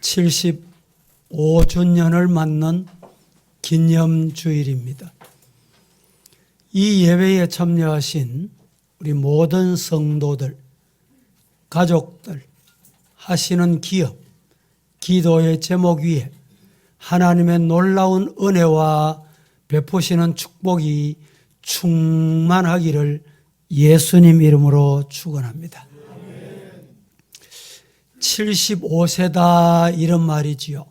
75주년을 맞는 기념주일입니다. 이 예배에 참여하신 우리 모든 성도들, 가족들, 하시는 기업, 기도의 제목 위에 하나님의 놀라운 은혜와 베푸시는 축복이 충만하기를 예수님 이름으로 축원합니다. 75세다 이런 말이지요.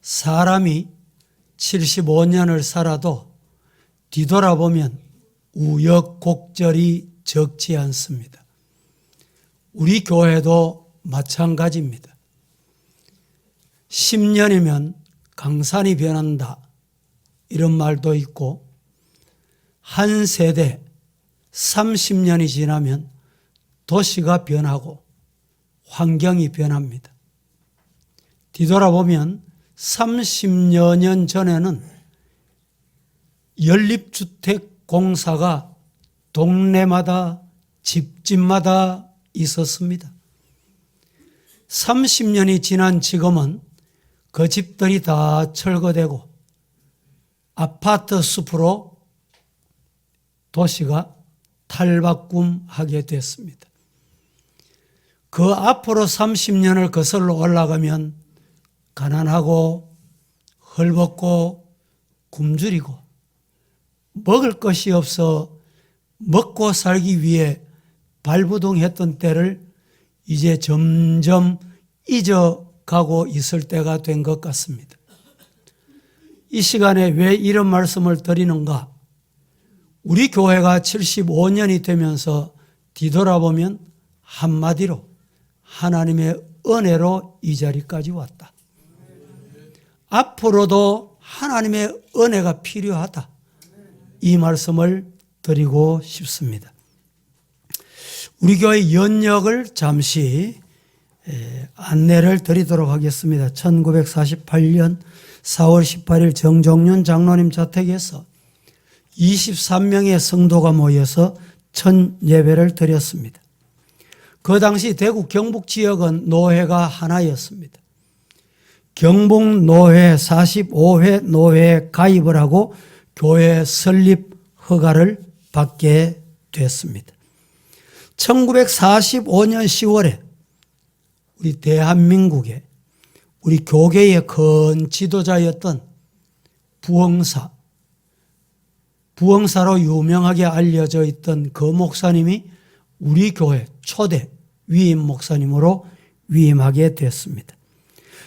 사람이 75년을 살아도 뒤돌아보면 우여곡절이 적지 않습니다. 우리 교회도 마찬가지입니다. 10년이면 강산이 변한다 이런 말도 있고, 한 세대 30년이 지나면 도시가 변하고 환경이 변합니다. 뒤돌아보면 30여 년 전에는 연립주택공사가 동네마다 집집마다 있었습니다. 30년이 지난 지금은 그 집들이 다 철거되고 아파트 숲으로 도시가 탈바꿈하게 됐습니다. 그 앞으로 30년을 거슬러 올라가면 가난하고 헐벗고 굶주리고 먹을 것이 없어 먹고 살기 위해 발부동했던 때를 이제 점점 잊어가고 있을 때가 된 것 같습니다. 이 시간에 왜 이런 말씀을 드리는가? 우리 교회가 75년이 되면서 뒤돌아보면 한마디로 하나님의 은혜로 이 자리까지 왔다. 앞으로도 하나님의 은혜가 필요하다. 이 말씀을 드리고 싶습니다. 우리 교회 연역을 잠시 안내를 드리도록 하겠습니다. 1948년 4월 18일 정종윤 장로님 자택에서 23명의 성도가 모여서 첫 예배를 드렸습니다. 그 당시 대구 경북 지역은 노회가 하나였습니다. 경북 노회 45회 노회에 가입을 하고 교회 설립 허가를 받게 됐습니다. 1945년 10월에 우리 대한민국의 우리 교계의 큰 지도자였던 부흥사로 유명하게 알려져 있던 그 목사님이 우리 교회 초대 위임 목사님으로 위임하게 됐습니다.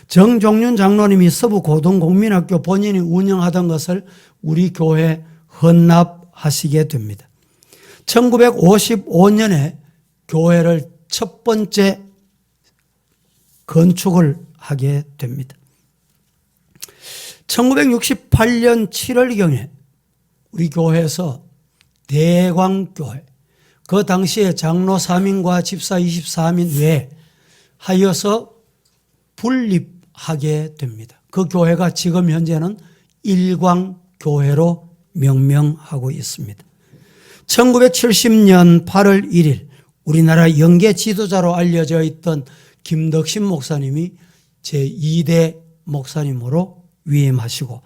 정종윤 장로님이 서부고등공민학교 본인이 운영하던 것을 우리 교회에 헌납하시게 됩니다. 1955년에 교회를 첫 번째 건축을 하게 됩니다. 1968년 7월경에 우리 교회에서 대광교회, 그 당시에 장로 3인과 집사 23인 외에 하여서 분립하게 됩니다. 그 교회가 지금 현재는 일광교회로 명명하고 있습니다. 1970년 8월 1일 우리나라 영계 지도자로 알려져 있던 김덕신 목사님이 제2대 목사님으로 위임하시고,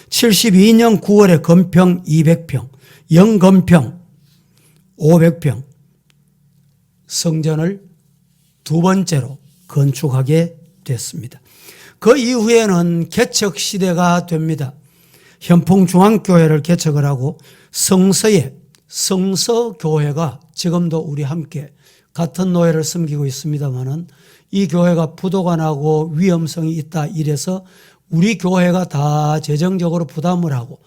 72년 9월에 건평 200평, 영건평 500평 성전을 두 번째로 건축하게 됐습니다. 그 이후에는 개척 시대가 됩니다. 현풍중앙교회를 개척을 하고 성서에 성서교회가 지금도 우리 함께 같은 노예를 섬기고 있습니다만은 이 교회가 부도가 나고 위험성이 있다 이래서 우리 교회가 다 재정적으로 부담을 하고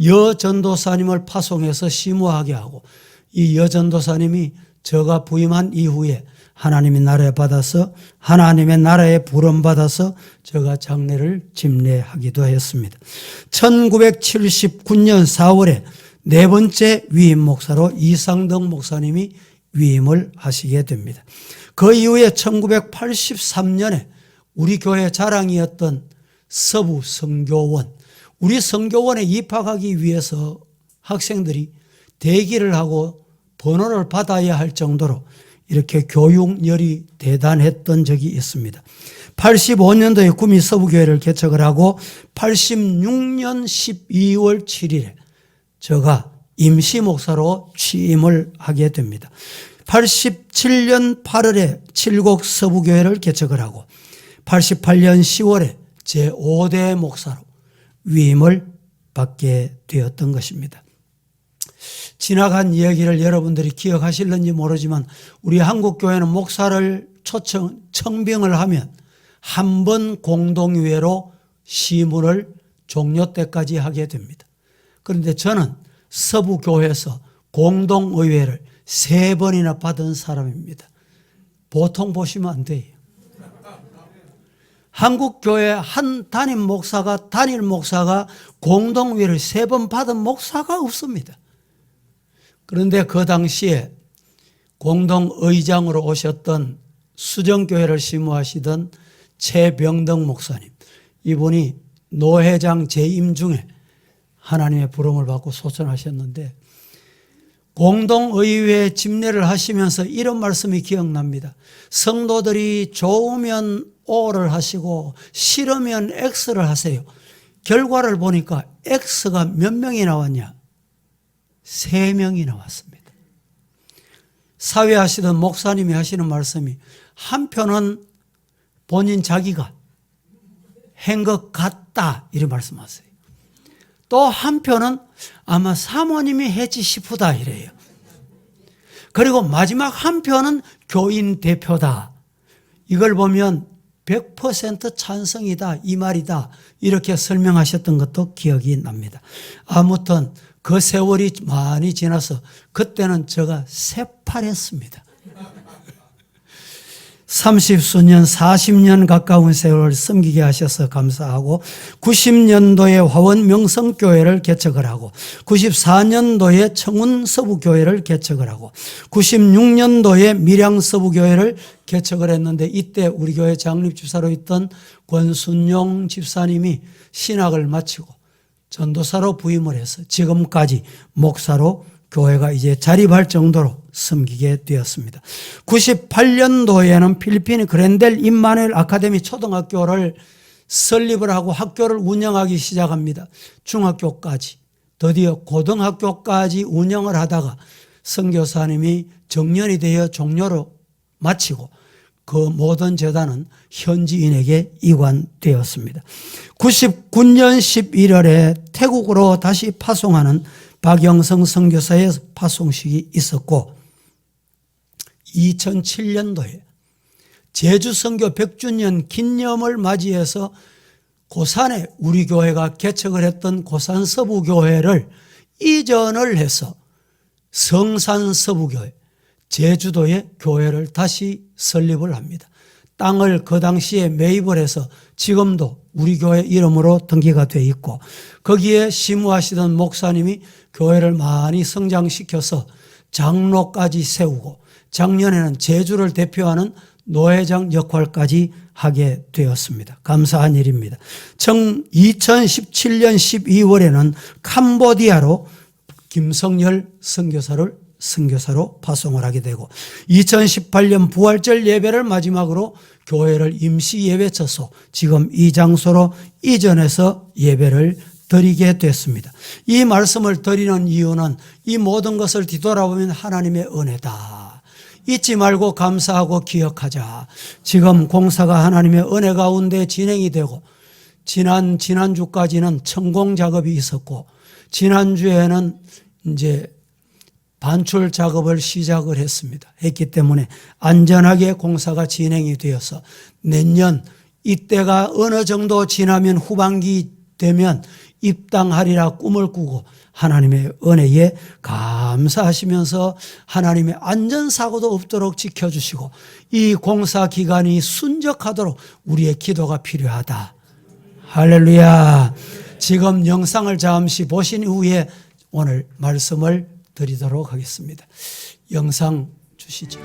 여전도사님을 파송해서 심호하게 하고, 이 여전도사님이 제가 부임한 이후에 하나님의 나라에 받아서 하나님의 나라에 부름받아서 제가 장례를 집례하기도 했습니다. 1979년 4월에 네 번째 위임 목사로 이상덕 목사님이 위임을 하시게 됩니다. 그 이후에 1983년에 우리 교회 자랑이었던 서부 선교원, 우리 선교원에 입학하기 위해서 학생들이 대기를 하고 번호를 받아야 할 정도로 이렇게 교육열이 대단했던 적이 있습니다. 85년도에 구미 서부교회를 개척을 하고 86년 12월 7일에 제가 임시 목사로 취임을 하게 됩니다. 87년 8월에 칠곡 서부교회를 개척을 하고 88년 10월에 제5대 목사로 위임을 받게 되었던 것입니다. 지나간 이야기를 여러분들이 기억하실는지 모르지만 우리 한국교회는 목사를 청빙을 하면 한 번 공동의회로 시문을 종료 때까지 하게 됩니다. 그런데 저는 서부교회에서 공동의회를 3번이나 받은 사람입니다. 보통 보시면 안 돼요. 한국교회 한 단임 목사가 공동의회를 3번 받은 목사가 없습니다. 그런데 그 당시에 공동의장으로 오셨던 수정교회를 심무하시던 최병덕 목사님, 이분이 노회장 재임 중에 하나님의 부름을 받고 소천하셨는데 공동의회 집례를 하시면서 이런 말씀이 기억납니다. 성도들이 좋으면 O를 하시고 싫으면 X를 하세요. 결과를 보니까 X가 몇 명이 나왔냐? 3명이 나왔습니다. 사회하시던 목사님이 하시는 말씀이 한편은 본인 자기가 한 것 같다 이런 말씀하세요. 또 한편은 아마 사모님이 했지 싶다 이래요. 그리고 마지막 한편은 교인 대표다. 이걸 보면 100% 찬성이다 이 말이다 이렇게 설명하셨던 것도 기억이 납니다. 아무튼 그 세월이 많이 지나서 그때는 제가 새파랬습니다. 30수년 40년 가까운 세월을 섬기게 하셔서 감사하고 90년도에 화원 명성교회를 개척을 하고 94년도에 청운 서부교회를 개척을 하고 96년도에 밀양 서부교회를 개척을 했는데 이때 우리 교회 장립집사로 있던 권순용 집사님이 신학을 마치고 전도사로 부임을 해서 지금까지 목사로 교회가 이제 자립할 정도로 섬기게 되었습니다. 98년도에는 필리핀의 그랜델 임마누엘 아카데미 초등학교를 설립을 하고 학교를 운영하기 시작합니다. 중학교까지 드디어 고등학교까지 운영을 하다가 선교사님이 정년이 되어 종료로 마치고 그 모든 재단은 현지인에게 이관되었습니다. 99년 11월에 태국으로 다시 파송하는 박영성 선교사의 파송식이 있었고 2007년도에 제주 선교 100주년 기념을 맞이해서 고산에 우리 교회가 개척을 했던 고산 서부교회를 이전을 해서 성산 서부교회 제주도에 교회를 다시 설립을 합니다. 땅을 그 당시에 매입을 해서 지금도 우리 교회 이름으로 등기가 되어 있고 거기에 심우하시던 목사님이 교회를 많이 성장시켜서 장로까지 세우고 작년에는 제주를 대표하는 노회장 역할까지 하게 되었습니다. 감사한 일입니다. 2017년 12월에는 캄보디아로 김성열 선교사로 파송을 하게 되고 2018년 부활절 예배를 마지막으로 교회를 임시 예배처소 지금 이 장소로 이전해서 예배를 드리게 됐습니다. 이 말씀을 드리는 이유는 이 모든 것을 뒤돌아보면 하나님의 은혜다. 잊지 말고 감사하고 기억하자. 지금 공사가 하나님의 은혜 가운데 진행이 되고 지난주까지는 천공 작업이 있었고 지난주에는 이제 반출 작업을 시작을 했기 때문에 안전하게 공사가 진행이 되어서 내년 이때가 어느 정도 지나면 후반기 되면 입당하리라 꿈을 꾸고 하나님의 은혜에 감사하시면서 하나님의 안전사고도 없도록 지켜주시고 이 공사 기간이 순적하도록 우리의 기도가 필요하다. 할렐루야. 지금 영상을 잠시 보신 후에 오늘 말씀을 드리도록 하겠습니다. 영상 주시죠.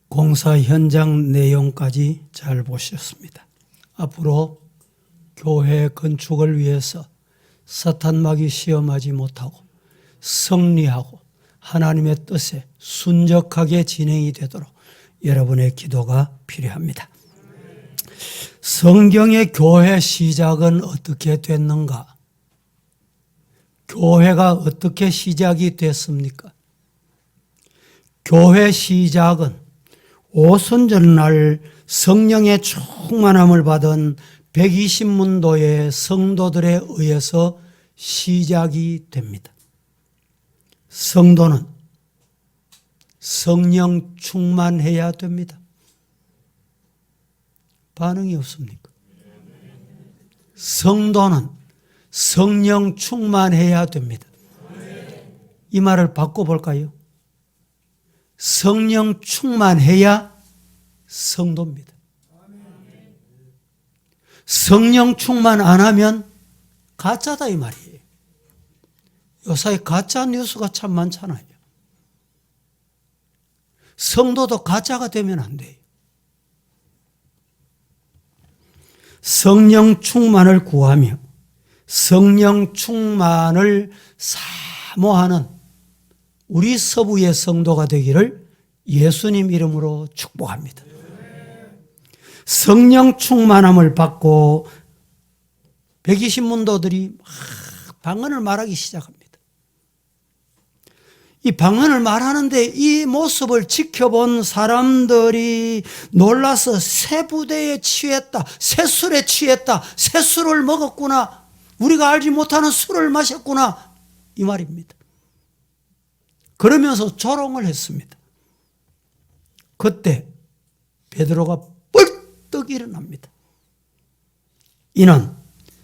공사 현장 내용까지 잘 보셨습니다. 앞으로 교회 건축을 위해서 사탄막이 시험하지 못하고 승리하고 하나님의 뜻에 순적하게 진행이 되도록 여러분의 기도가 필요합니다. 성경의 교회 시작은 어떻게 됐는가? 교회가 어떻게 시작이 됐습니까? 교회 시작은 오순절날 성령의 충만함을 받은 120문도의 성도들에 의해서 시작이 됩니다. 성도는 성령 충만해야 됩니다. 반응이 없습니까? 성도는 성령 충만해야 됩니다. 이 말을 바꿔볼까요? 성령 충만해야 성도입니다. 성령 충만 안 하면 가짜다 이 말이에요. 요사이 가짜 뉴스가 참 많잖아요. 성도도 가짜가 되면 안 돼요. 성령 충만을 구하며 성령 충만을 사모하는 우리 서부의 성도가 되기를 예수님 이름으로 축복합니다. 성령 충만함을 받고 120문도들이 막 방언을 말하기 시작합니다. 이 방언을 말하는데 이 모습을 지켜본 사람들이 놀라서 새 부대에 취했다, 새 술에 취했다, 새 술을 먹었구나, 우리가 알지 못하는 술을 마셨구나, 이 말입니다. 그러면서 조롱을 했습니다. 그때 베드로가 뻘떡 일어납니다. 이는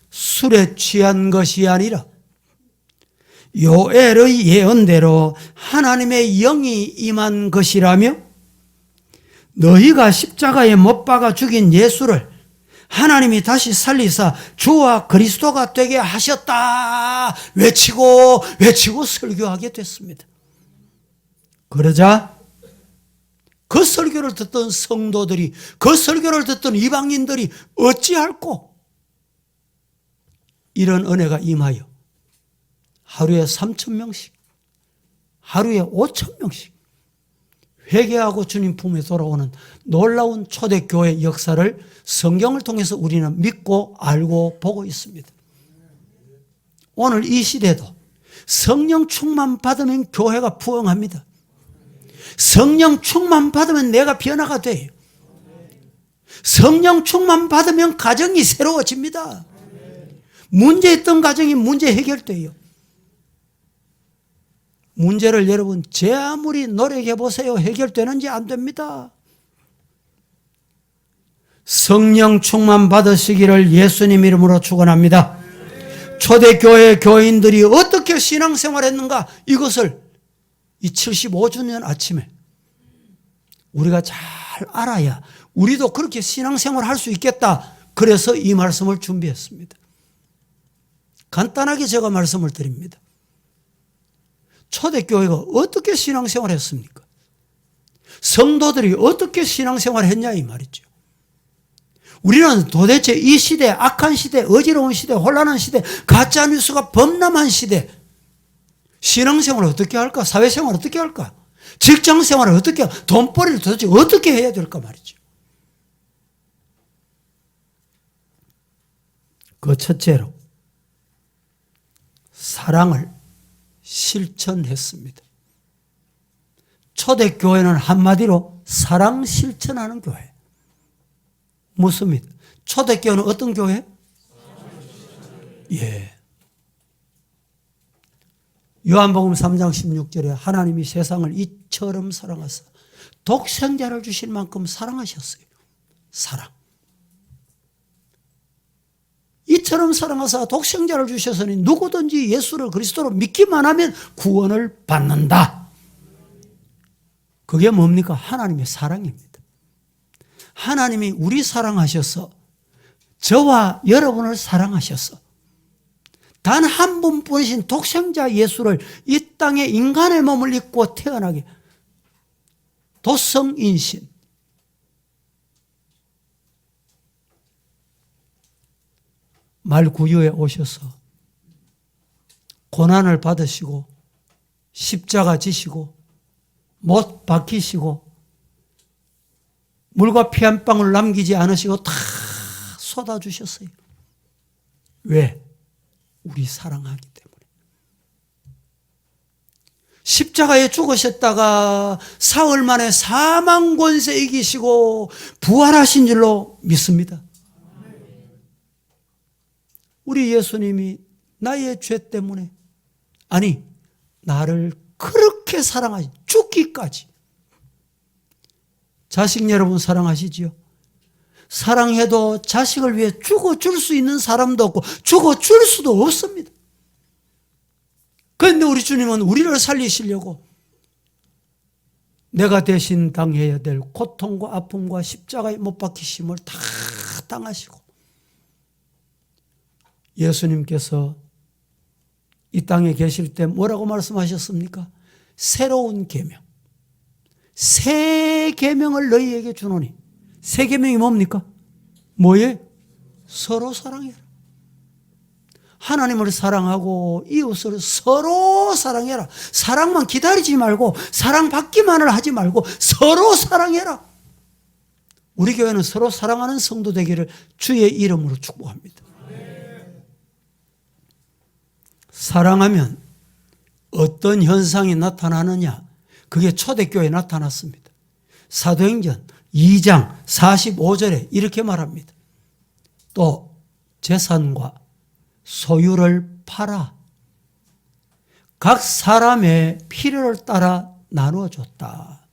술에 취한 것이 아니라 요엘의 예언대로 하나님의 영이 임한 것이라며 너희가 십자가에 못 박아 죽인 예수를 하나님이 다시 살리사 주와 그리스도가 되게 하셨다 외치고 설교하게 됐습니다. 그러자 그 설교를 듣던 성도들이, 그 설교를 듣던 이방인들이 어찌할꼬 이런 은혜가 임하여 하루에 3,000명씩, 하루에 5,000명씩 회개하고 주님 품에 돌아오는 놀라운 초대교회 역사를 성경을 통해서 우리는 믿고 알고 보고 있습니다. 오늘 이 시대도 성령 충만 받으면 교회가 부흥합니다. 성령 충만 받으면 내가 변화가 돼요. 성령 충만 받으면 가정이 새로워집니다. 문제있던 가정이 문제 해결돼요. 문제를 여러분 제 아무리 노력해 보세요. 해결되는지 안 됩니다. 성령 충만 받으시기를 예수님 이름으로 축원합니다. 초대교회 교인들이 어떻게 신앙생활했는가, 이것을 이 75주년 아침에 우리가 잘 알아야 우리도 그렇게 신앙생활 할 수 있겠다. 그래서 이 말씀을 준비했습니다. 간단하게 제가 말씀을 드립니다. 초대교회가 어떻게 신앙생활 했습니까? 성도들이 어떻게 신앙생활 했냐 이 말이죠. 우리는 도대체 이 시대, 악한 시대, 어지러운 시대, 혼란한 시대, 가짜뉴스가 범람한 시대, 신앙생활을 어떻게 할까? 사회생활을 어떻게 할까? 직장 생활을 어떻게, 돈벌이를 도대체 어떻게 해야 될까 말이죠. 그 첫째로 사랑을 실천했습니다. 초대교회는 한마디로 사랑 실천하는 교회. 묻습니다. 초대교회는 어떤 교회? 예. 요한복음 3장 16절에 하나님이 세상을 이처럼 사랑하사 독생자를 주실 만큼 사랑하셨어요. 사랑. 이처럼 사랑하사 독생자를 주셔서니 누구든지 예수를 그리스도로 믿기만 하면 구원을 받는다. 그게 뭡니까? 하나님의 사랑입니다. 하나님이 우리 사랑하셔서 저와 여러분을 사랑하셔서 단 한 분뿐이신 독생자 예수를 이 땅에 인간의 몸을 입고 태어나게 도성인신 말구유에 오셔서 고난을 받으시고 십자가 지시고 못 박히시고 물과 피 한 방울 남기지 않으시고 다 쏟아주셨어요. 왜? 우리 사랑하기 때문에. 십자가에 죽으셨다가 사흘 만에 사망 권세 이기시고 부활하신 줄로 믿습니다. 우리 예수님이 나의 죄 때문에, 아니 나를 그렇게 사랑하시, 죽기까지. 자식 여러분 사랑하시지요? 사랑해도 자식을 위해 죽어줄 수 있는 사람도 없고 죽어줄 수도 없습니다. 그런데 우리 주님은 우리를 살리시려고 내가 대신 당해야 될 고통과 아픔과 십자가에 못 박히심을 다 당하시고, 예수님께서 이 땅에 계실 때 뭐라고 말씀하셨습니까? 새로운 계명, 새 계명을 너희에게 주노니. 새 계명이 뭡니까? 뭐예요? 서로 사랑해라. 하나님을 사랑하고 이웃을 서로 사랑해라. 사랑만 기다리지 말고 사랑받기만을 하지 말고 서로 사랑해라. 우리 교회는 서로 사랑하는 성도 되기를 주의 이름으로 축복합니다. 사랑하면 어떤 현상이 나타나느냐? 그게 초대교회에 나타났습니다. 사도행전 2장 45절에 이렇게 말합니다. 또 재산과 소유를 팔아 각 사람의 필요를 따라 나누어 줬다.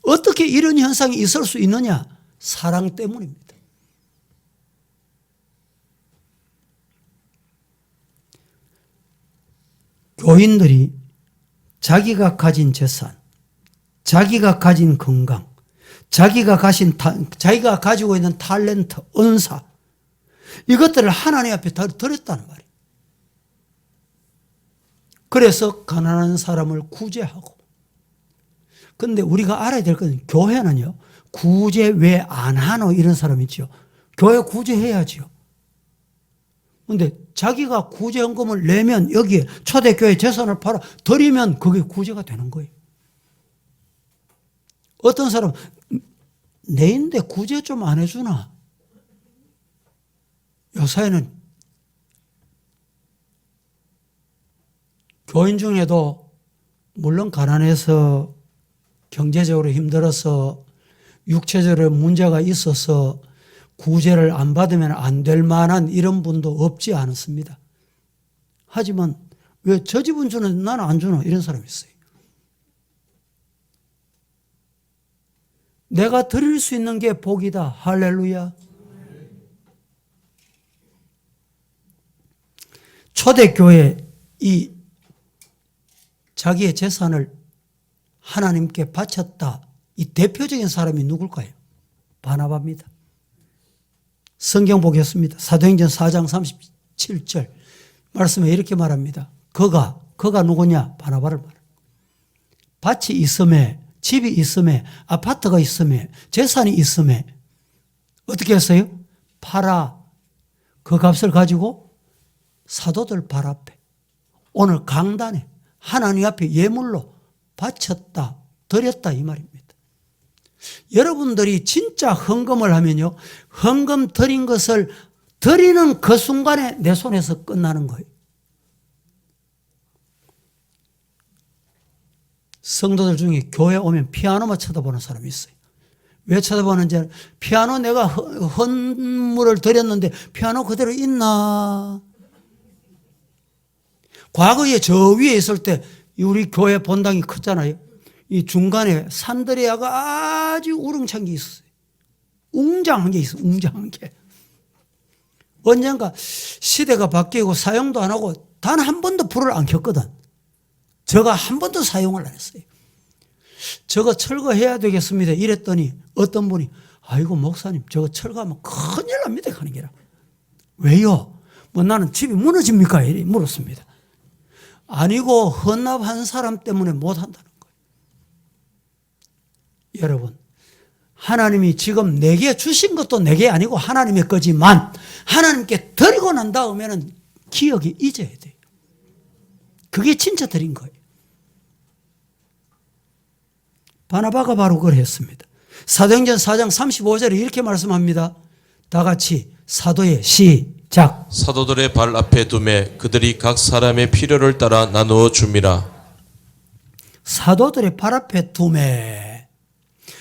어떻게 이런 현상이 있을 수 있느냐? 사랑 때문입니다. 교인들이 자기가 가진 재산, 자기가 가진 건강, 자기가 가지고 있는 탤런트, 은사, 이것들을 하나님 앞에 드렸다는 말이에요. 그래서 가난한 사람을 구제하고. 그런데 우리가 알아야 될 것은 교회는요, 구제 왜 안 하노? 이런 사람 있죠. 교회 구제해야지요. 그런데 자기가 구제헌금을 내면 여기에 초대교회 재산을 팔아 드리면 그게 구제가 되는 거예요. 어떤 사람 내인데 구제 좀 안 해주나? 요사이는 교인 중에도 물론 가난해서 경제적으로 힘들어서 육체적으로 문제가 있어서 구제를 안 받으면 안 될 만한 이런 분도 없지 않습니다. 하지만 왜 저 집은 주는 나는 안 주나? 이런 사람이 있어요. 내가 드릴 수 있는 게 복이다. 할렐루야. 초대교회 이 자기의 재산을 하나님께 바쳤다. 이 대표적인 사람이 누굴까요? 바나바입니다. 성경 보겠습니다. 사도행전 4장 37절 말씀에 이렇게 말합니다. 그가 누구냐? 바나바를 말합니다. 밭이 있음에, 집이 있음에, 아파트가 있음에, 재산이 있음에 어떻게 했어요? 팔아 그 값을 가지고 사도들 발 앞에 오늘 강단에 하나님 앞에 예물로 바쳤다. 드렸다 이 말입니다. 여러분들이 진짜 헌금을 하면요, 헌금 드린 것을 드리는 그 순간에 내 손에서 끝나는 거예요. 성도들 중에 교회 오면 피아노만 쳐다보는 사람이 있어요. 왜 쳐다보는지, 피아노 내가 헌물을 드렸는데 피아노 그대로 있나? 과거에 저 위에 있을 때 우리 교회 본당이 컸잖아요. 이 중간에 산드레아가 아주 우렁찬 게 있었어요. 웅장한 게 있어요. 웅장한 게. 언젠가 시대가 바뀌고 사용도 안 하고 단 한 번도 불을 안 켰거든. 저가 한 번도 사용을 안 했어요. 저거 철거해야 되겠습니다. 이랬더니 어떤 분이, 아이고 목사님 저거 철거하면 큰일 납니다 하는 게라. 왜요? 뭐 나는 집이 무너집니까? 이렇게 물었습니다. 아니고 헌납한 사람 때문에 못한다는 거예요. 여러분, 하나님이 지금 내게 주신 것도 내게 아니고 하나님의 거지만 하나님께 드리고 난 다음에는 기억이 잊어야 돼요. 그게 진짜 드린 거예요. 바나바가 바로 그걸 했습니다. 사도행전 4장 35절에 이렇게 말씀합니다. 다 같이 사도의 시작. 사도들의 발 앞에 두매 그들이 각 사람의 필요를 따라 나누어 줍니다. 사도들의 발 앞에 두매.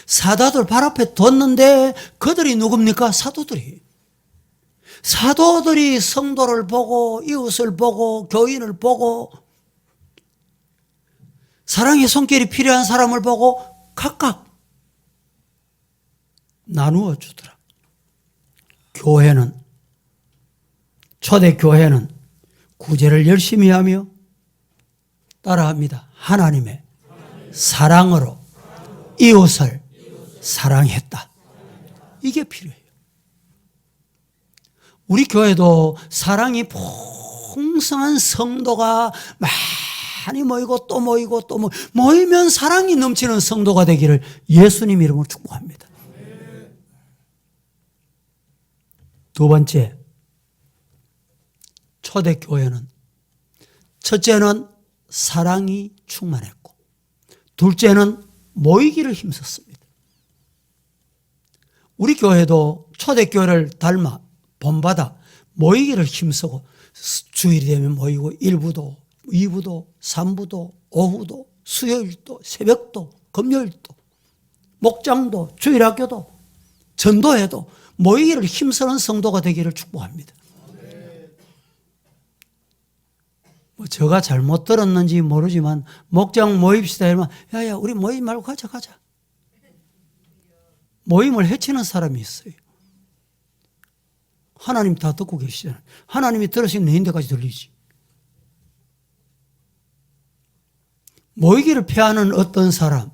사도들 발 앞에 뒀는데 그들이 누굽니까? 사도들이. 사도들이 성도를 보고 이웃을 보고 교인을 보고 사랑의 손길이 필요한 사람을 보고 각각 나누어 주더라. 교회는, 초대교회는 구제를 열심히 하며 따라합니다. 하나님의 사랑으로 이웃을 사랑했다. 이게 필요해요. 우리 교회도 사랑이 풍성한 성도가 많이 모이고 또 모이고 또 모이면 사랑이 넘치는 성도가 되기를 예수님 이름으로 축복합니다. 두 번째, 초대교회는 첫째는 사랑이 충만했고 둘째는 모이기를 힘썼습니다. 우리 교회도 초대교회를 닮아 본받아 모이기를 힘쓰고 주일이 되면 모이고 1부도 2부도 3부도 오후도 수요일도 새벽도 금요일도 목장도 주일학교도 전도회도 모이기를 힘쓰는 성도가 되기를 축복합니다. 뭐 제가 잘못 들었는지 모르지만 목장 모입시다 이러면 야야 우리 모이지 말고 가자. 모임을 해치는 사람이 있어요. 하나님 다 듣고 계시잖아요. 하나님이 들으시면 내 인데까지 들리지. 모이기를 피하는 어떤 사람,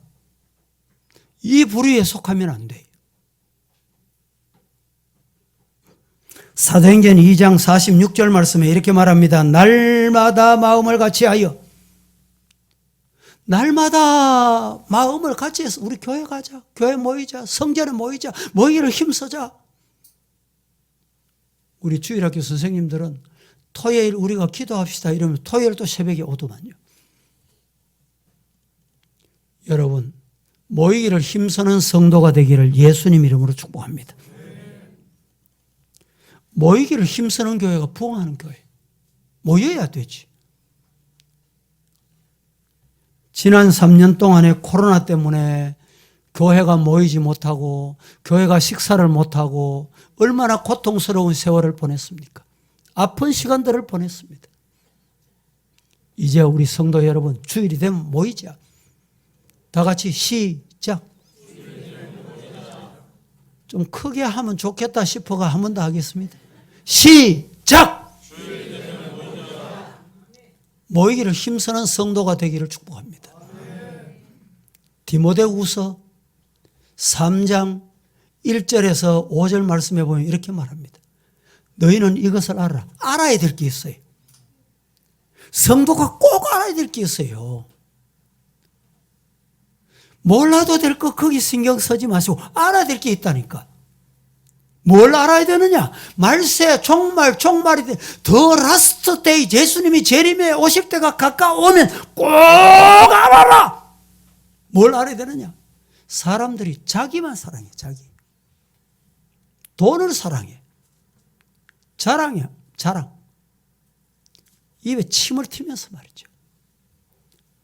이 부류에 속하면 안 돼요. 사도행전 2장 46절 말씀에 이렇게 말합니다. 날마다 마음을 같이하여, 날마다 마음을 같이해서 우리 교회 가자, 교회 모이자, 성전에 모이자, 모이기를 힘쓰자. 우리 주일학교 선생님들은 토요일 우리가 기도합시다 이러면 토요일 또 새벽에 오더만요. 여러분, 모이기를 힘쓰는 성도가 되기를 예수님 이름으로 축복합니다. 모이기를 힘쓰는 교회가 부흥하는 교회. 모여야 되지. 지난 3년 동안에 코로나 때문에 교회가 모이지 못하고 교회가 식사를 못하고 얼마나 고통스러운 세월을 보냈습니까? 아픈 시간들을 보냈습니다. 이제 우리 성도 여러분 주일이 되면 모이자. 다 같이 시작. 좀 크게 하면 좋겠다 싶어가 한 번 더 하겠습니다. 시작! 모이기를 힘쓰는 성도가 되기를 축복합니다. 디모데후서 3장 1절에서 5절 말씀해 보면 이렇게 말합니다. 너희는 이것을 알아. 알아야 될 게 있어요. 성도가 꼭 알아야 될 게 있어요. 몰라도 될 거 거기 신경 쓰지 마시고 알아야 될 게 있다니까. 뭘 알아야 되느냐? 말세, 종말이 돼. 더 라스트 데이, 예수님이 재림에 오실 때가 가까우면 꼭 알아라. 뭘 알아야 되느냐? 사람들이 자기만 사랑해, 자기. 돈을 사랑해. 자랑이야, 자랑. 입에 침을 튀면서 말이죠.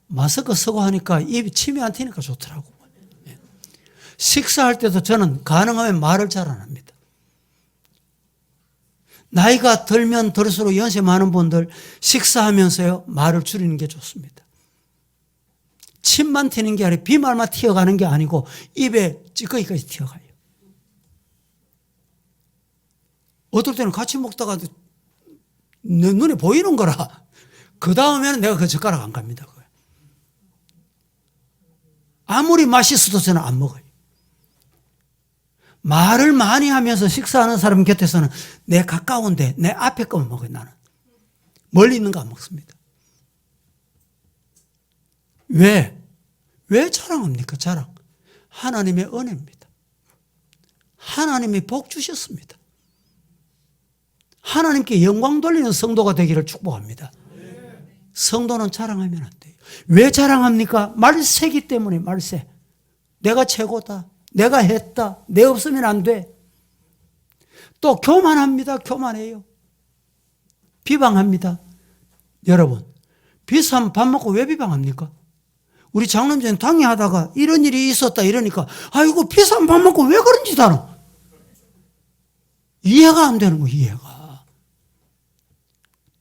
마스크 쓰고 하니까 입에 침이 안 튀니까 좋더라고. 식사할 때도 저는 가능하면 말을 잘 안 합니다. 나이가 들면 들수록 연세 많은 분들 식사하면서요 말을 줄이는 게 좋습니다. 침만 튀는 게 아니라 비말만 튀어가는 게 아니고 입에 찌꺼기까지 튀어가요. 어떨 때는 같이 먹다가 내 눈에 보이는 거라 그 다음에는 내가 그 젓가락 안 갑니다. 아무리 맛있어도 저는 안 먹어요. 말을 많이 하면서 식사하는 사람 곁에서는 내 가까운데 내 앞에 거만 먹어요. 나는 멀리 있는 거 안 먹습니다. 왜 자랑합니까? 자랑. 하나님의 은혜입니다. 하나님이 복 주셨습니다. 하나님께 영광 돌리는 성도가 되기를 축복합니다. 성도는 자랑하면 안 돼요. 왜 자랑합니까? 말세기 때문에. 말세. 내가 최고다. 내가 했다. 내 없으면 안 돼. 또 교만합니다. 교만해요. 비방합니다. 여러분, 비싼 밥 먹고 왜 비방합니까? 우리 장로님 당회하다가 이런 일이 있었다 이러니까 아이고 비싼 밥 먹고 왜 그런 짓 하노? 이해가 안 되는 거예요. 이해가.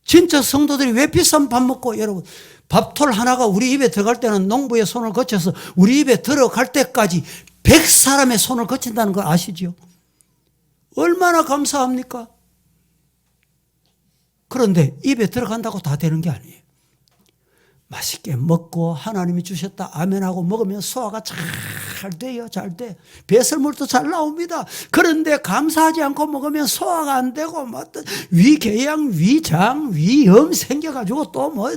진짜 성도들이 왜 비싼 밥 먹고, 여러분 밥톨 하나가 우리 입에 들어갈 때는 농부의 손을 거쳐서 우리 입에 들어갈 때까지 100사람의 손을 거친다는 걸 아시죠? 얼마나 감사합니까? 그런데 입에 들어간다고 다 되는 게 아니에요. 맛있게 먹고 하나님이 주셨다 아멘하고 먹으면 소화가 잘 돼요. 잘 돼. 배설물도 잘 나옵니다. 그런데 감사하지 않고 먹으면 소화가 안 되고 위궤양, 위장, 위염 생겨가지고 또 뭐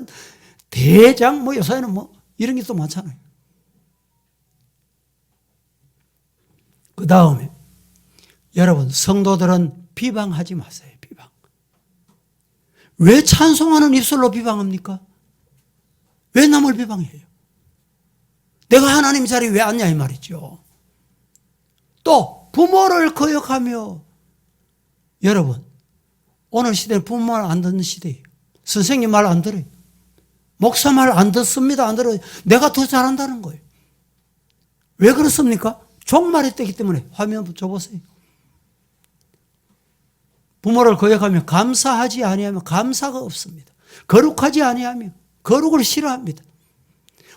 대장 뭐 요새는 뭐 이런 게 또 많잖아요. 그 다음에 여러분 성도들은 비방하지 마세요. 비방. 왜 찬송하는 입술로 비방합니까? 왜 남을 비방해요? 내가 하나님 자리에 왜 앉냐 이 말이죠. 또 부모를 거역하며, 여러분 오늘 시대는 부모 말 안 듣는 시대예요. 선생님 말 안 들어요. 목사 말 안 듣습니다. 안 들어요. 내가 더 잘한다는 거예요. 왜 그렇습니까? 종말이 되기 때문에. 화면 한번 줘보세요. 부모를 거역하며 감사하지 아니하면 감사가 없습니다. 거룩하지 아니하며 거룩을 싫어합니다.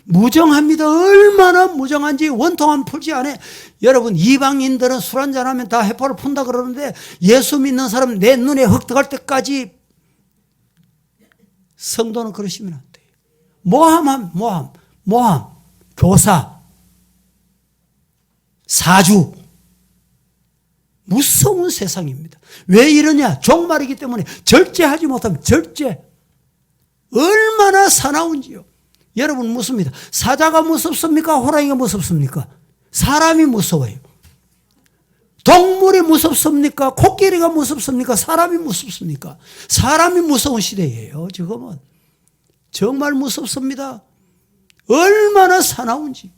무정합니다. 얼마나 무정한지 원통함 풀지 않아. 여러분 이방인들은 술 한잔하면 다 해포를 푼다 그러는데 예수 믿는 사람 내 눈에 흙 들어갈 때까지 성도는 그러시면 안 돼요. 모함, 교사, 사주. 무서운 세상입니다. 왜 이러냐? 종말이기 때문에 절제하지 못하면 절제. 얼마나 사나운지요. 여러분 묻습니다. 사자가 무섭습니까? 호랑이가 무섭습니까? 사람이 무서워요. 동물이 무섭습니까? 코끼리가 무섭습니까? 사람이 무섭습니까? 사람이 무서운 시대예요. 지금은. 정말 무섭습니다. 얼마나 사나운지.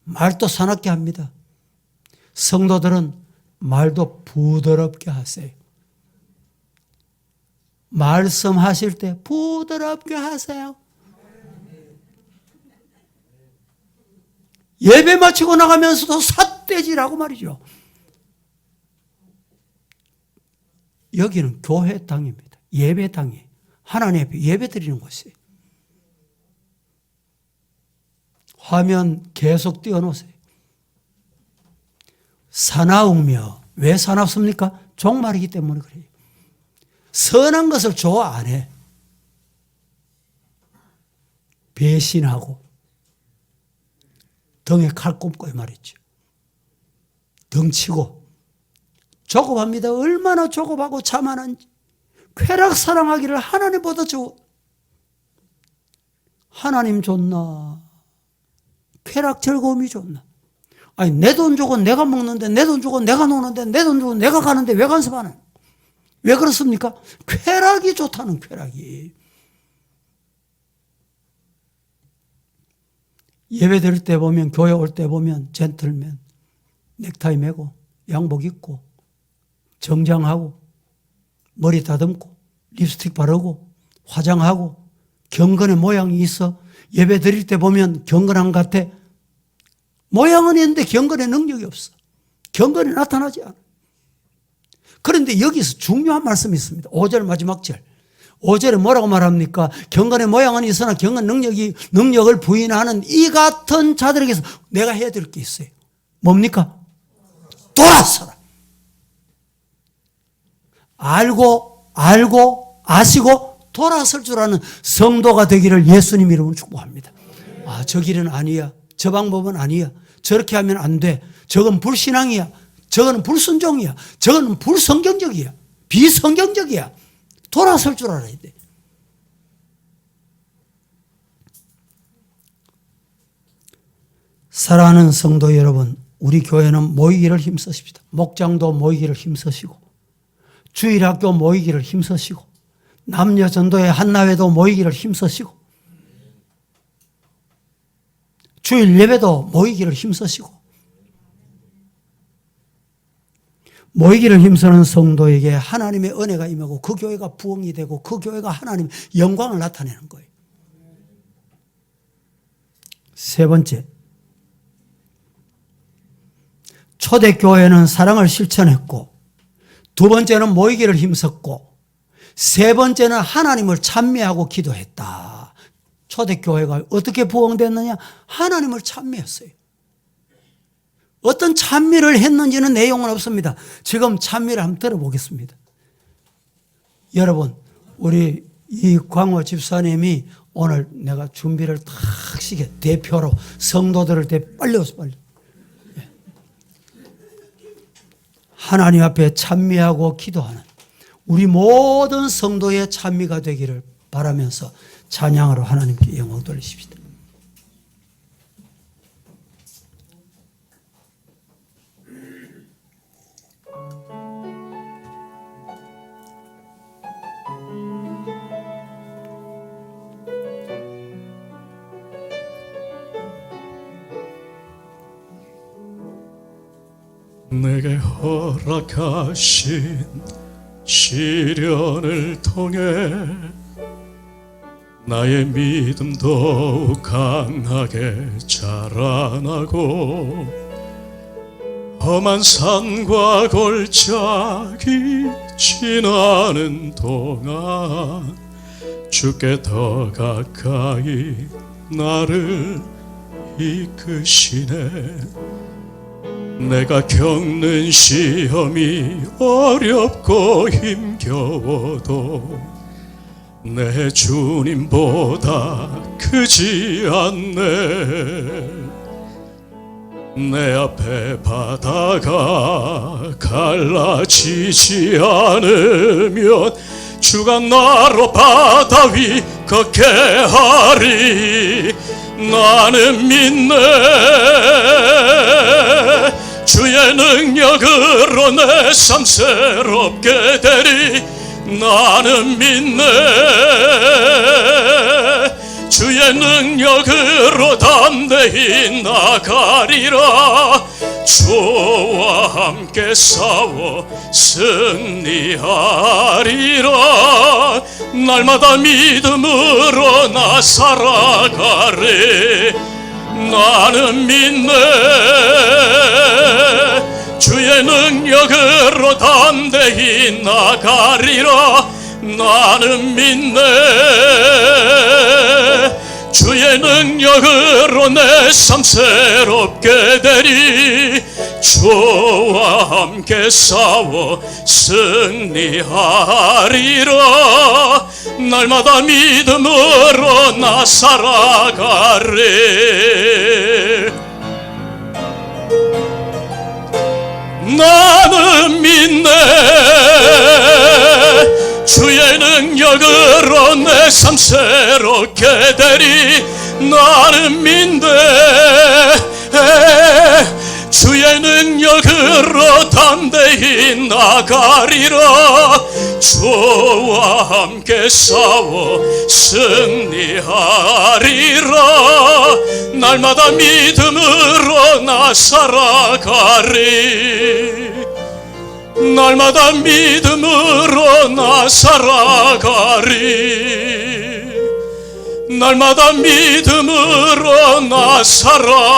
말도 사납게 합니다. 성도들은 말도 부드럽게 하세요. 말씀하실 때 부드럽게 하세요. 예배 마치고 나가면서도 삿대질하고 말이죠. 여기는 교회당입니다. 예배당이에요. 하나님 앞에 예배 드리는 곳이에요. 화면 계속 띄워놓으세요. 사나우며, 왜 사납습니까? 종말이기 때문에 그래요. 선한 것을 좋아 안 해. 배신하고 등에 칼 꼽고 말이죠. 덩치고 조급합니다. 얼마나 조급하고 자만한지. 쾌락 사랑하기를 하나님보다 하나님 좋나? 쾌락 즐거움이 좋나? 아니 내 돈 주고 내가 먹는데, 내 돈 주고 내가 노는데, 내 돈 주고 내가 가는데 왜 간섭하는? 왜 그렇습니까? 쾌락이 좋다는 쾌락이. 예배 드릴 때 보면, 교회 올 때 보면 젠틀맨, 넥타이 매고 양복 입고 정장하고 머리 다듬고 립스틱 바르고 화장하고 경건의 모양이 있어. 예배 드릴 때 보면 경건한 것 같아. 모양은 있는데 경건의 능력이 없어. 경건이 나타나지 않아. 그런데 여기서 중요한 말씀이 있습니다. 5절 마지막 절. 5절에 뭐라고 말합니까? 경건의 모양은 있으나 경건 능력을 부인하는 이 같은 자들에게서 내가 해야 될 게 있어요. 뭡니까? 돌아서라. 알고 아시고 돌아설 줄 아는 성도가 되기를 예수님 이름으로 축복합니다. 아, 저 길은 아니야. 저 방법은 아니야. 저렇게 하면 안 돼. 저건 불신앙이야. 저거는 불순종이야. 저거는 불성경적이야. 비성경적이야. 돌아설 줄 알아야 돼. 사랑하는 성도 여러분, 우리 교회는 모이기를 힘쓰십시다. 목장도 모이기를 힘쓰시고, 주일학교 모이기를 힘쓰시고, 남녀전도회 한나회도 모이기를 힘쓰시고, 주일 예배도 모이기를 힘쓰시고, 모이기를 힘쓰는 성도에게 하나님의 은혜가 임하고 그 교회가 부흥이 되고 그 교회가 하나님의 영광을 나타내는 거예요. 세 번째, 초대교회는 사랑을 실천했고, 두 번째는 모이기를 힘썼고, 세 번째는 하나님을 찬미하고 기도했다. 초대교회가 어떻게 부흥됐느냐? 하나님을 찬미했어요. 어떤 찬미를 했는지는 내용은 없습니다. 지금 찬미를 한번 들어보겠습니다. 여러분, 우리 이광호 집사님이 오늘 내가 준비를 탁 시켜 대표로 성도들을 빨리 오세요, 빨리. 하나님 앞에 찬미하고 기도하는 우리 모든 성도의 찬미가 되기를 바라면서 찬양으로 하나님께 영광 돌리십시다. 내게 허락하신 시련을 통해 나의 믿음 더욱 강하게 자라나고 험한 산과 골짜기 지나는 동안 주께 더 가까이 나를 이끄시네. 내가 겪는 시험이 어렵고 힘겨워도 내 주님보다 크지 않네. 내 앞에 바다가 갈라지지 않으면 주가 나로 바다 위 걷게 하리. 나는 믿네. 주의 능력으로 내 삶 새롭게 되리. 나는 믿네. 주의 능력으로 담대히 나가리라. 주와 함께 싸워 승리하리라. 날마다 믿음으로 나 살아가리. 나는 믿네. 주의 능력으로 담대히 나가리라. 나는 믿네. 주의 능력으로 내 삶 새롭게 되리. 주와 함께 싸워 승리하리라. 날마다 믿음으로 나 살아가리. 나는 믿네. 주의 능력으로 내 삶 새롭게 되리. 나는 믿네. 주의 능력으로 담대히 나가리라. 주와 함께 싸워 승리하리라. 날마다 믿음으로 나 살아가리. 날마다 믿음으로 나 살아가리. 날마다 믿음으로 나 살아가리.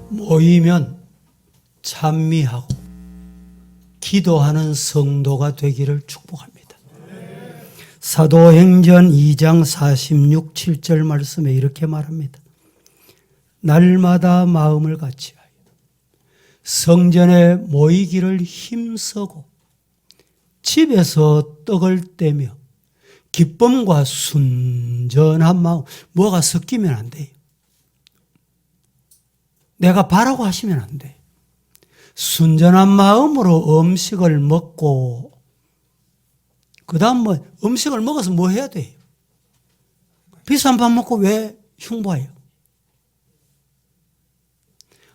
모이면 찬미하고 기도하는 성도가 되기를 축복합니다. 사도행전 2장 46, 7절 말씀에 이렇게 말합니다. 날마다 마음을 같이하여 성전에 모이기를 힘쓰고 집에서 떡을 떼며 기쁨과 순전한 마음, 뭐가 섞이면 안 돼요. 내가 바라고 하시면 안 돼요. 순전한 마음으로 음식을 먹고 그 다음 음식을 먹어서 뭐 해야 돼요? 비싼 밥 먹고 왜 흉보해요?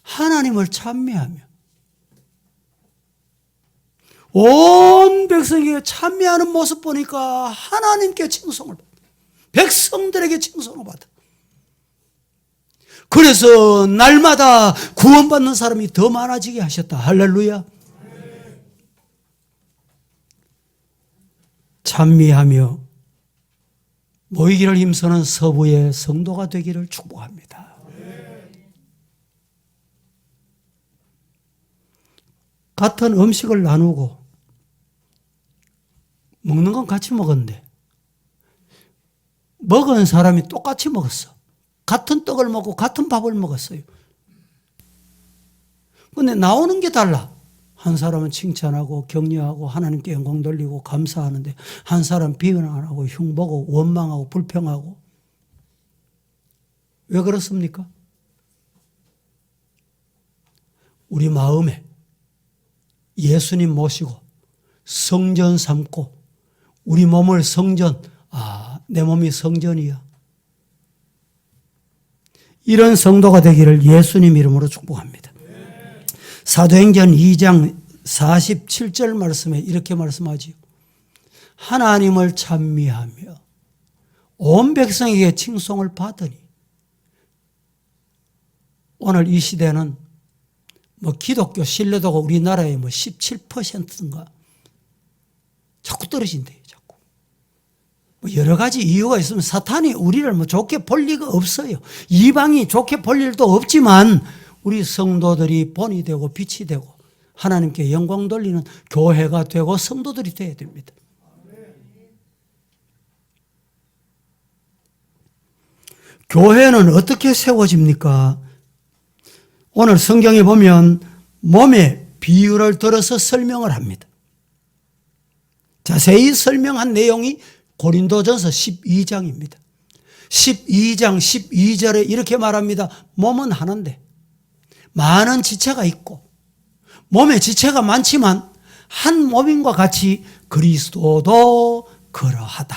하나님을 찬미하며 온 백성에게 찬미하는 모습 보니까 하나님께 칭송을 받아. 백성들에게 칭송을 받아. 그래서 날마다 구원받는 사람이 더 많아지게 하셨다. 할렐루야. 찬미하며 모이기를 힘쓰는 서부의 성도가 되기를 축복합니다. 같은 음식을 나누고 먹는 건 같이 먹었는데 먹은 사람이 똑같이 먹었어. 같은 떡을 먹고 같은 밥을 먹었어요. 그런데 나오는 게 달라. 한 사람은 칭찬하고 격려하고 하나님께 영광 돌리고 감사하는데 한 사람은 비난하고 흉보고 원망하고 불평하고. 왜 그렇습니까? 우리 마음에 예수님 모시고 성전 삼고 우리 몸을 성전, 내 몸이 성전이야. 이런 성도가 되기를 예수님 이름으로 축복합니다. 사도행전 2장 47절 말씀에 이렇게 말씀하지요. 하나님을 찬미하며 온 백성에게 칭송을 받으니. 오늘 이 시대는 기독교 신뢰도가 우리나라의 17%인가 자꾸 떨어진대요. 자꾸. 여러 가지 이유가 있으면 사탄이 우리를 좋게 볼 리가 없어요. 이방이 좋게 볼 일도 없지만 우리 성도들이 본이 되고 빛이 되고 하나님께 영광 돌리는 교회가 되고 성도들이 되어야 됩니다. 교회는 어떻게 세워집니까? 오늘 성경에 보면 몸의 비유를 들어서 설명을 합니다. 자세히 설명한 내용이 고린도전서 12장입니다. 12장 12절에 이렇게 말합니다. 몸은 하나인데 많은 지체가 있고 몸에 지체가 많지만 한 몸인과 같이 그리스도도 그러하다.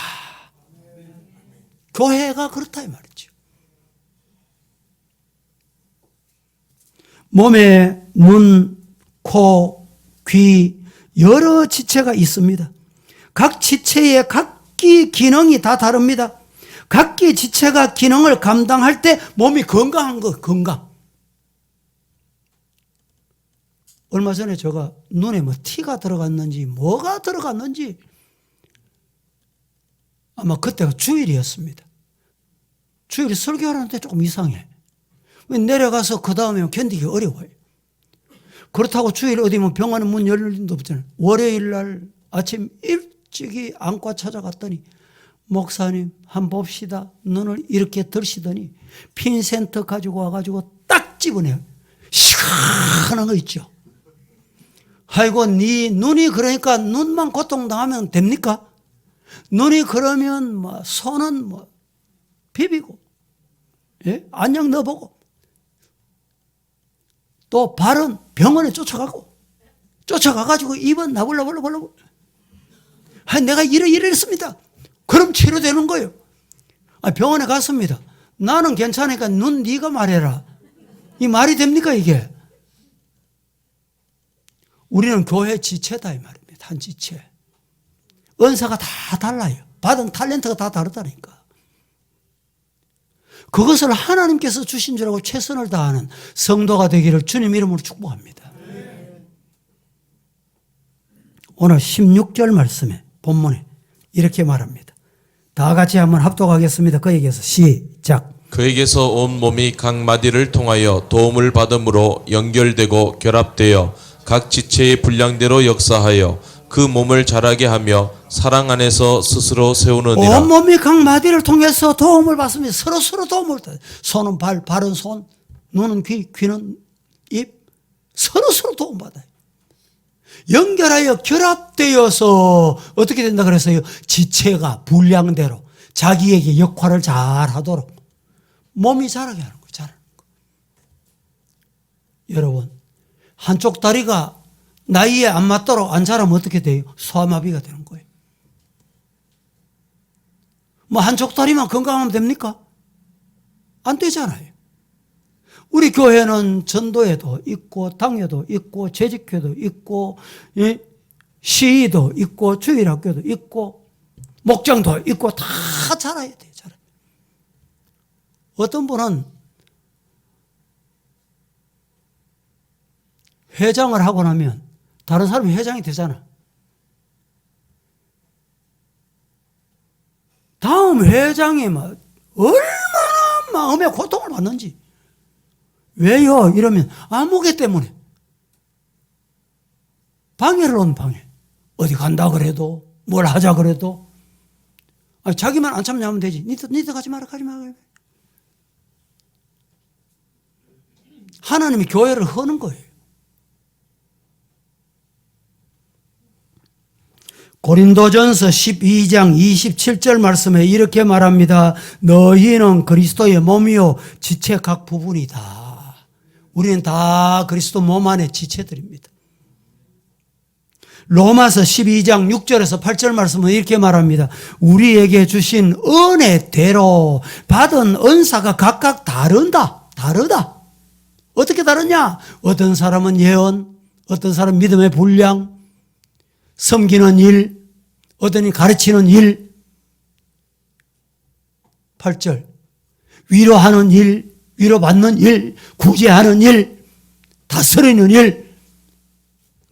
교회가 그렇다 이 말이죠. 몸에 눈, 코, 귀 여러 지체가 있습니다. 각 지체의 각기 기능이 다 다릅니다. 각기 지체가 기능을 감당할 때 몸이 건강한 거, 건강. 얼마 전에 제가 눈에 티가 들어갔는지 뭐가 들어갔는지 아마 그때가 주일이었습니다. 주일 설교하는데 조금 이상해. 내려가서 그 다음에 견디기 어려워요. 그렇다고 주일 어디 병원에 문 열릴 일도 없잖아요. 월요일 날 아침 일찍이 안과 찾아갔더니 목사님 한번 봅시다. 눈을 이렇게 들시더니 핀센터 가지고 와가지고 딱 집어내요. 시원한 거 있죠. 아이고 네 눈이 그러니까 눈만 고통당하면 됩니까? 눈이 그러면 손은 비비고 안약 넣어보고 또 발은 병원에 쫓아가고 쫓아가가지고 입은 나불나불나불나불. 내가 이랬습니다. 그럼 치료되는 거예요. 병원에 갔습니다. 나는 괜찮으니까 눈 네가 말해라. 이 말이 됩니까 이게? 우리는 교회 지체다 이 말입니다. 한 지체. 은사가 다 달라요. 받은 탤런트가 다 다르다니까. 그것을 하나님께서 주신 줄 알고 최선을 다하는 성도가 되기를 주님 이름으로 축복합니다. 오늘 16절 말씀에 본문에 이렇게 말합니다. 다 같이 한번 합독하겠습니다. 그에게서 시작. 그에게서 온 몸이 각 마디를 통하여 도움을 받음으로 연결되고 결합되어 각 지체의 분량대로 역사하여 그 몸을 자라게 하며 사랑 안에서 스스로 세우느니라. 온 몸이 각 마디를 통해서 도움을 받습니다. 서로 도움을 받아요. 손은 발, 발은 손, 눈은 귀, 귀는 입. 서로 도움받아요. 연결하여 결합되어서 어떻게 된다 그랬어요? 지체가 분량대로 자기에게 역할을 잘 하도록 몸이 자라게 하는 거예요. 자라는 거. 여러분, 한쪽 다리가 나이에 안 맞도록 안 자라면 어떻게 돼요? 소아마비가 되는 거예요. 뭐 한쪽 다리만 건강하면 됩니까? 안 되잖아요. 우리 교회는 전도회도 있고 당회도 있고 재직회도 있고 시위도 있고 주일학교도 있고 목장도 있고 다 자라야 돼요. 어떤 분은 회장을 하고 나면 다른 사람이 회장이 되잖아. 다음 회장이 막 얼마나 마음에 고통을 받는지. 왜요? 이러면 암흑의 때문에. 방해를 온 방해. 어디 간다 그래도 뭘 하자 그래도 자기만 안 참냐면 되지. 니들 가지 마라. 하나님이 교회를 허는 거예요. 고린도전서 12장 27절 말씀에 이렇게 말합니다. 너희는 그리스도의 몸이요 지체 각 부분이다. 우리는 다 그리스도 몸 안의 지체들입니다. 로마서 12장 6절에서 8절 말씀은 이렇게 말합니다. 우리에게 주신 은혜대로 받은 은사가 각각 다르다. 어떻게 다르냐? 어떤 사람은 예언, 어떤 사람은 믿음의 분량, 섬기는 일, 어떤 가르치는 일. 8절. 위로하는 일, 위로받는 일, 구제하는 일, 다스리는 일.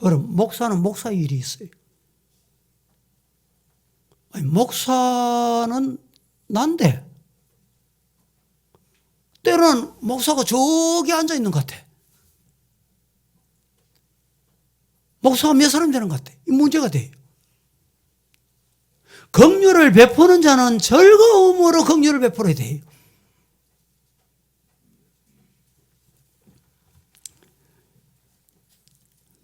여러분, 목사는 목사 일이 있어요. 목사는 난데 때로는 목사가 저기 앉아 있는 것 같아. 목사가 몇 사람 되는 것 같아. 이 문제가 돼요. 긍휼을 베푸는 자는 즐거움으로 긍휼을 베풀어야 돼요.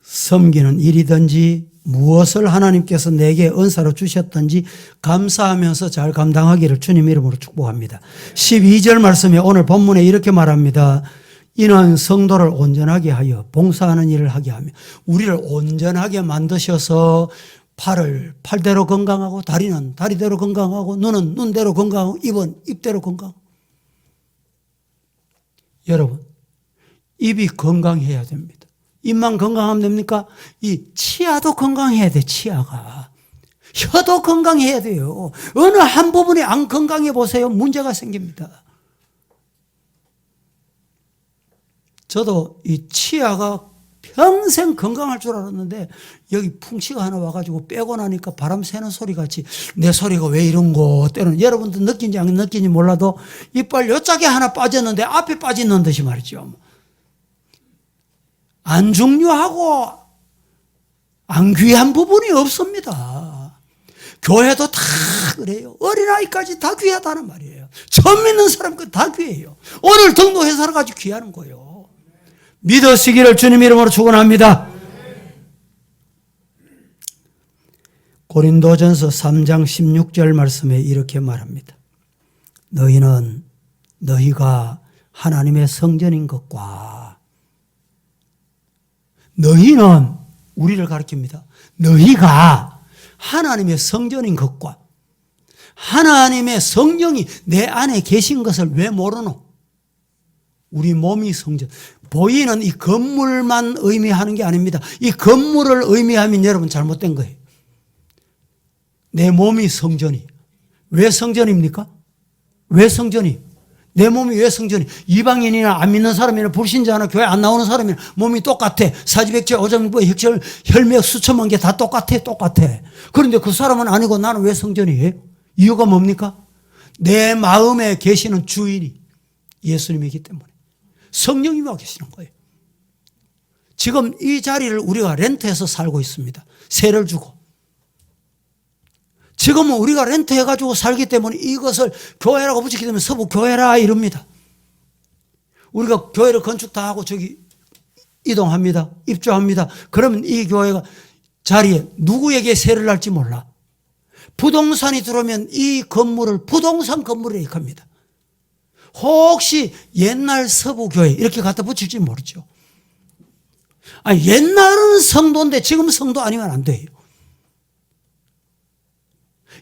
섬기는 일이든지 무엇을 하나님께서 내게 은사로 주셨든지 감사하면서 잘 감당하기를 주님 이름으로 축복합니다. 12절 말씀에 오늘 본문에 이렇게 말합니다. 이는 성도를 온전하게 하여 봉사하는 일을 하게 하며 우리를 온전하게 만드셔서 팔을 팔대로 건강하고 다리는 다리대로 건강하고 눈은 눈대로 건강하고 입은 입대로 건강하고. 여러분, 입이 건강해야 됩니다. 입만 건강하면 됩니까? 이 치아도 건강해야 돼. 치아가. 혀도 건강해야 돼요. 어느 한 부분이 안 건강해 보세요. 문제가 생깁니다. 저도 이 치아가 평생 건강할 줄 알았는데 여기 풍치가 하나 와가지고 빼고 나니까 바람 새는 소리 같이 내 소리가 왜 이런 거 때는 여러분도 느낀지 안 느낀지 몰라도 이빨 요짝에 하나 빠졌는데 앞에 빠지는 듯이 말이죠. 안 중요하고 안 귀한 부분이 없습니다. 교회도 다 그래요. 어린아이까지 다 귀하다는 말이에요. 처음 믿는 사람까지 다 귀해요. 오늘 등록회사를 가지고 귀하는 거예요. 믿으시기를 주님 이름으로 축원합니다. 고린도전서 3장 16절 말씀에 이렇게 말합니다. 너희가 하나님의 성전인 것과 너희는 우리를 가르칩니다. 너희가 하나님의 성전인 것과 하나님의 성령이 내 안에 계신 것을 왜 모르노? 우리 몸이 성전. 보이는 이 건물만 의미하는 게 아닙니다. 이 건물을 의미하면 여러분 잘못된 거예요. 내 몸이 성전이. 왜 성전입니까? 왜 성전이? 내 몸이 왜 성전이? 이방인이나 안 믿는 사람이나 불신자나 교회 안 나오는 사람이나 몸이 똑같아. 사지백제, 오장부, 혁절, 혈맥 수천만 개 다 똑같아. 그런데 그 사람은 아니고 나는 왜 성전이에요? 이유가 뭡니까? 내 마음에 계시는 주인이 예수님이기 때문에 성령님이 와 계시는 거예요. 지금 이 자리를 우리가 렌트해서 살고 있습니다. 세를 주고. 지금은 우리가 렌트해가지고 살기 때문에 이것을 교회라고 붙이게 되면 서부 교회라 이럽니다. 우리가 교회를 건축 다 하고 저기 이동합니다. 입주합니다. 그러면 이 교회가 자리에 누구에게 세를 날지 몰라. 부동산이 들어오면 이 건물을 부동산 건물에 익합니다. 혹시 옛날 서부교회 이렇게 갖다 붙일지 모르죠. 아니, 옛날은 성도인데 지금 성도 아니면 안 돼요.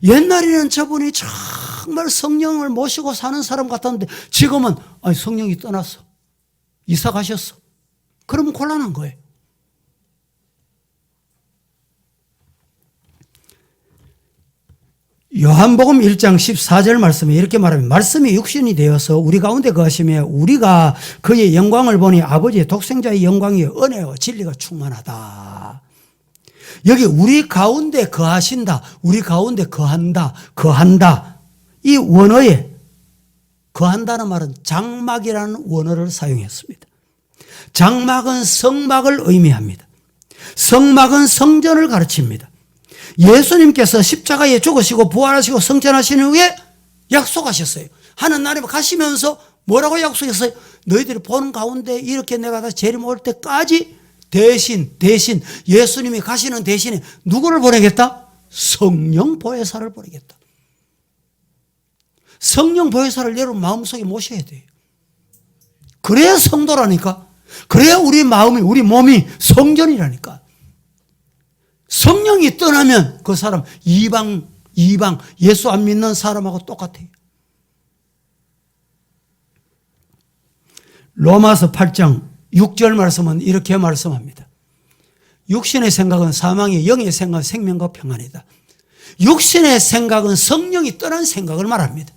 옛날에는 저분이 정말 성령을 모시고 사는 사람 같았는데 지금은 아니, 성령이 떠났어. 이사 가셨어. 그러면 곤란한 거예요. 요한복음 1장 14절 말씀에 이렇게 말합니다. 말씀이 육신이 되어서 우리 가운데 거하시며 우리가 그의 영광을 보니 아버지의 독생자의 영광이 은혜와 진리가 충만하다. 여기 우리 가운데 거하신다, 우리 가운데 거한다. 이 원어에 거한다는 말은 장막이라는 원어를 사용했습니다. 장막은 성막을 의미합니다. 성막은 성전을 가르칩니다. 예수님께서 십자가에 죽으시고 부활하시고 성천하신 후에 약속하셨어요. 하나님 가시면서 뭐라고 약속했어요? 너희들이 보는 가운데 이렇게 내가 다 재림 올 때까지 대신 예수님이 가시는 대신에 누구를 보내겠다? 성령 보혜사를 보내겠다. 성령 보혜사를 여러분 마음속에 모셔야 돼요. 그래야 성도라니까. 그래야 우리 마음이, 우리 몸이 성전이라니까. 성령이 떠나면 그 사람 이방 예수 안 믿는 사람하고 똑같아요. 로마서 8장 6절 말씀은 이렇게 말씀합니다. 육신의 생각은 사망이, 영의 생각은 생명과 평안이다. 육신의 생각은 성령이 떠난 생각을 말합니다.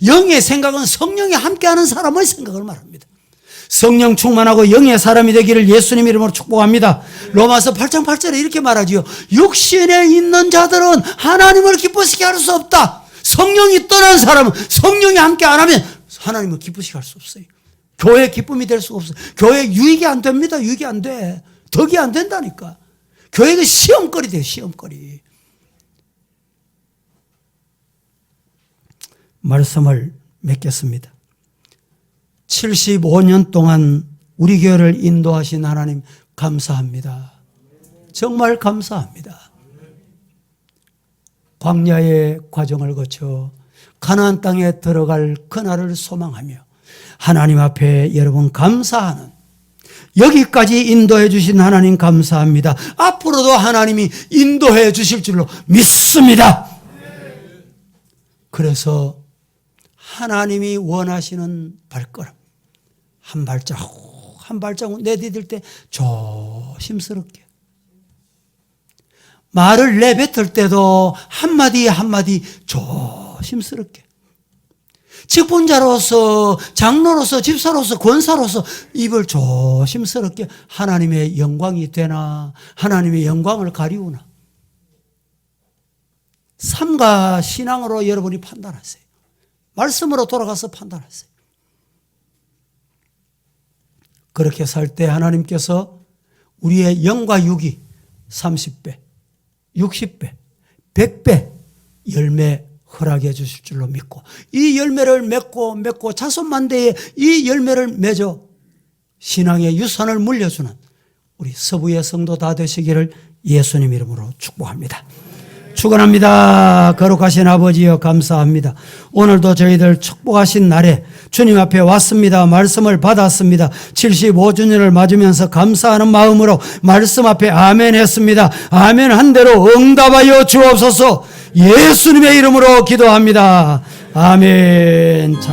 영의 생각은 성령이 함께하는 사람의 생각을 말합니다. 성령 충만하고 영의 사람이 되기를 예수님 이름으로 축복합니다. 로마서 8장 8절에 이렇게 말하지요. 육신에 있는 자들은 하나님을 기쁘시게 할 수 없다. 성령이 떠난 사람은 성령이 함께 안 하면 하나님을 기쁘시게 할 수 없어요. 교회 기쁨이 될 수가 없어요. 교회 유익이 안 됩니다. 유익이 안 돼. 덕이 안 된다니까. 교회가 시험거리 돼요. 시험거리. 말씀을 맺겠습니다. 75년 동안 우리 교회를 인도하신 하나님 감사합니다. 정말 감사합니다. 광야의 과정을 거쳐 가나안 땅에 들어갈 그날을 소망하며 하나님 앞에 여러분 감사하는, 여기까지 인도해 주신 하나님 감사합니다. 앞으로도 하나님이 인도해 주실 줄로 믿습니다. 그래서 하나님이 원하시는 발걸음, 한 발자국 내디딜 때 조심스럽게, 말을 내뱉을 때도 한마디 한마디 조심스럽게, 직분자로서, 장로로서, 집사로서, 권사로서 입을 조심스럽게, 하나님의 영광이 되나, 하나님의 영광을 가리우나, 삶과 신앙으로 여러분이 판단하세요. 말씀으로 돌아가서 판단하세요. 그렇게 살 때 하나님께서 우리의 영과 육이 30배, 60배, 100배 열매 허락해 주실 줄로 믿고, 이 열매를 맺고 자손만대에 이 열매를 맺어 신앙의 유산을 물려주는 우리 서부의 성도 다 되시기를 예수님 이름으로 축복합니다. 축원합니다. 거룩하신 아버지여 감사합니다. 오늘도 저희들 축복하신 날에 주님 앞에 왔습니다. 말씀을 받았습니다. 75주년을 맞으면서 감사하는 마음으로 말씀 앞에 아멘 했습니다. 아멘 한 대로 응답하여 주옵소서. 예수님의 이름으로 기도합니다. 아멘.